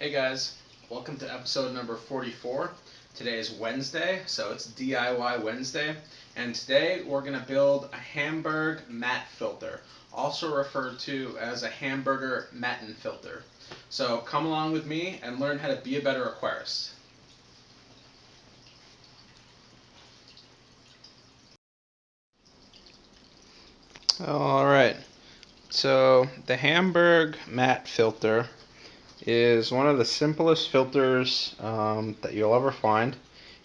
Hey guys, welcome to episode number 44. Today is Wednesday, so it's DIY Wednesday, and today we're going to build a Hamburg Mattenfilter, also referred to as a Hamburger Mattenfilter. So come along with me and learn how to be a better aquarist. Alright, so the Hamburg Mattenfilter is one of the simplest filters that you'll ever find.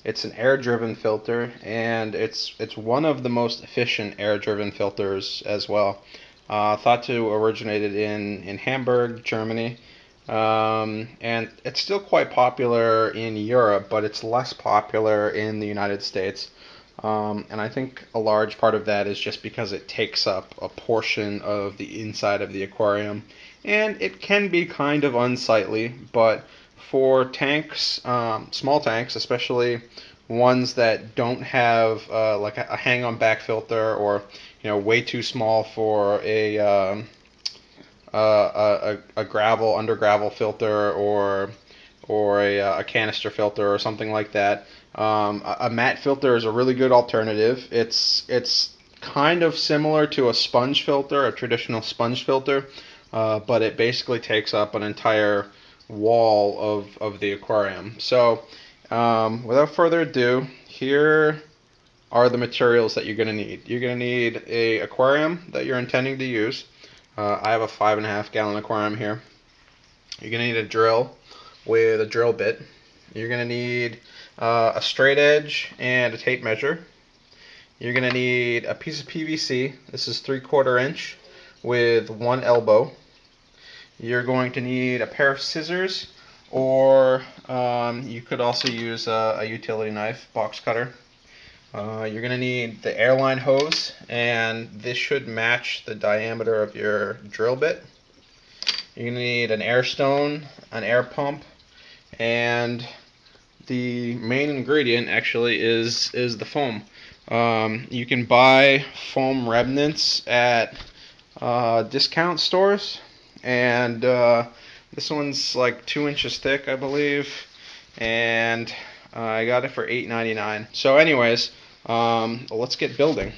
It's an air-driven filter, and it's one of the most efficient air-driven filters as well. Thought to originated in Hamburg, Germany, and it's still quite popular in Europe, but it's less popular in the United States. And I think a large part of that is just because it takes up a portion of the inside of the aquarium, and it can be kind of unsightly, but for tanks, small tanks, especially ones that don't have like a hang-on back filter, or way too small for a gravel under gravel filter, or a canister filter or something like that. A matte filter is a really good alternative. It's kind of similar to a sponge filter, a traditional sponge filter, but it basically takes up an entire wall of the aquarium. So without further ado, here are the materials that you're going to need. You're going to need a aquarium that you're intending to use. I have a 5.5 gallon aquarium here. You're going to need a drill with a drill bit. You're going to need a straight edge and a tape measure. You're going to need a piece of PVC. This is 3/4 inch with 1 elbow. You're going to need a pair of scissors, or you could also use a utility knife, box cutter. You're going to need the airline hose, and this should match the diameter of your drill bit. You're going to need an air stone, an air pump, and the main ingredient actually is the foam. You can buy foam remnants at discount stores, and this one's like 2 inches thick, I believe, and I got it for $8.99. So anyways, let's get building.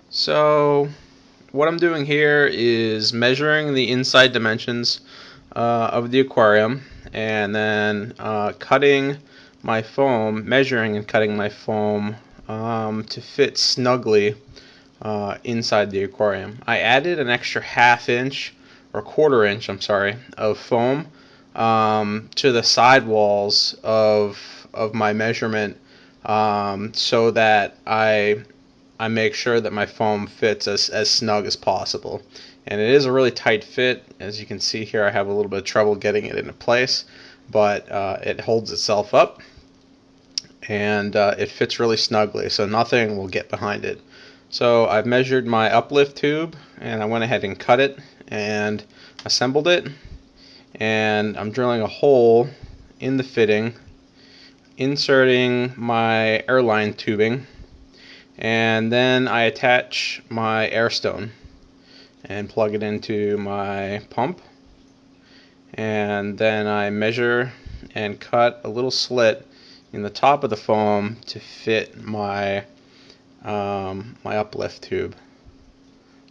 So what I'm doing here is measuring the inside dimensions of the aquarium, and then cutting my foam, measuring and cutting my foam to fit snugly inside the aquarium. I added an extra 1/2 inch, or 1/4 inch, I'm sorry, of foam to the side walls of my measurement, so that I make sure that my foam fits as snug as possible. And it is a really tight fit. As you can see here, I have a little bit of trouble getting it into place, but it holds itself up, and it fits really snugly, so nothing will get behind it. So I've measured my uplift tube, and I went ahead and cut it and assembled it, and I'm drilling a hole in the fitting, inserting my airline tubing, and then I attach my air stone and plug it into my pump, and then I measure and cut a little slit in the top of the foam to fit my my uplift tube.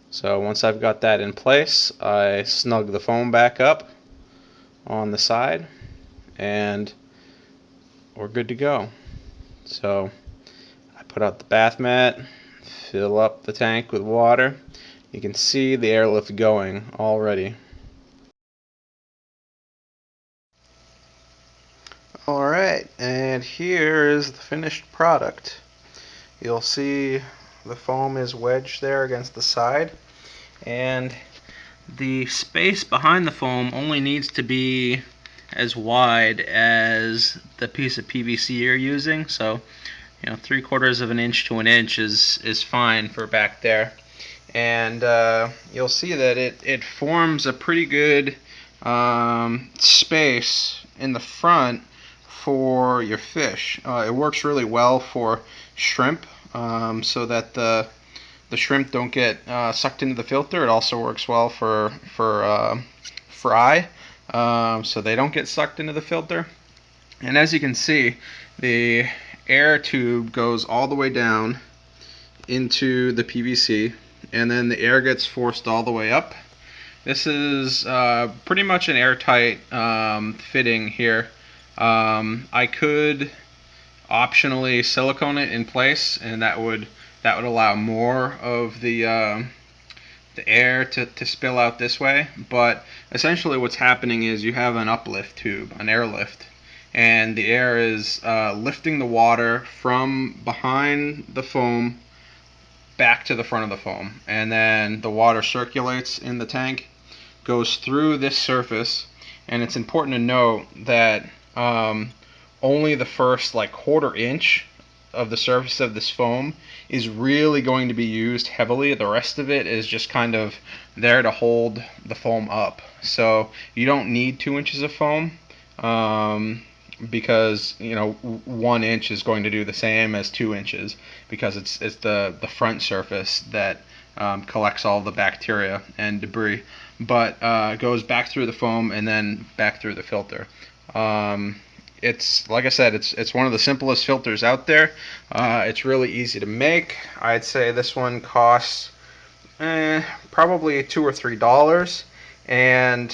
So once I've got that in place, I snug the foam back up on the side, and we're good to go. So I put out the bath mat, fill up the tank with water. You can see the airlift going already. Alright, and here is the finished product. You'll see the foam is wedged there against the side, and the space behind the foam only needs to be as wide as the piece of PVC you're using. So 3/4 of an inch to an inch is fine for back there. And you'll see that it forms a pretty good space in the front for your fish. It works really well for shrimp, so that the shrimp don't get sucked into the filter. It also works well for fry. so they don't get sucked into the filter. And as you can see, the air tube goes all the way down into the PVC, and then the air gets forced all the way up. This is pretty much an airtight fitting here. I could optionally silicone it in place, and that would allow more of the air to spill out this way. But essentially what's happening is you have an uplift tube, an airlift, and the air is lifting the water from behind the foam back to the front of the foam, and then the water circulates in the tank, goes through this surface. And it's important to note that only the first like quarter inch of the surface of this foam is really going to be used heavily. The rest of it is just kind of there to hold the foam up. So you don't need 2 inches of foam, because 1 inch is going to do the same as 2 inches, because it's the front surface that collects all the bacteria and debris, but goes back through the foam and then back through the filter. It's like I said, it's one of the simplest filters out there. It's really easy to make. I'd say this one costs probably $2 or $3, and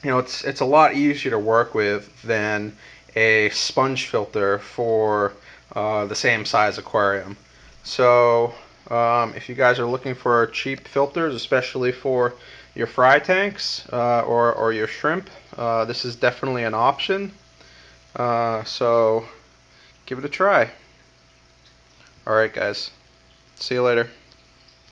it's a lot easier to work with than a sponge filter for the same size aquarium. So if you guys are looking for cheap filters, especially for your fry tanks or your shrimp, this is definitely an option. So give it a try. Alright guys, see you later.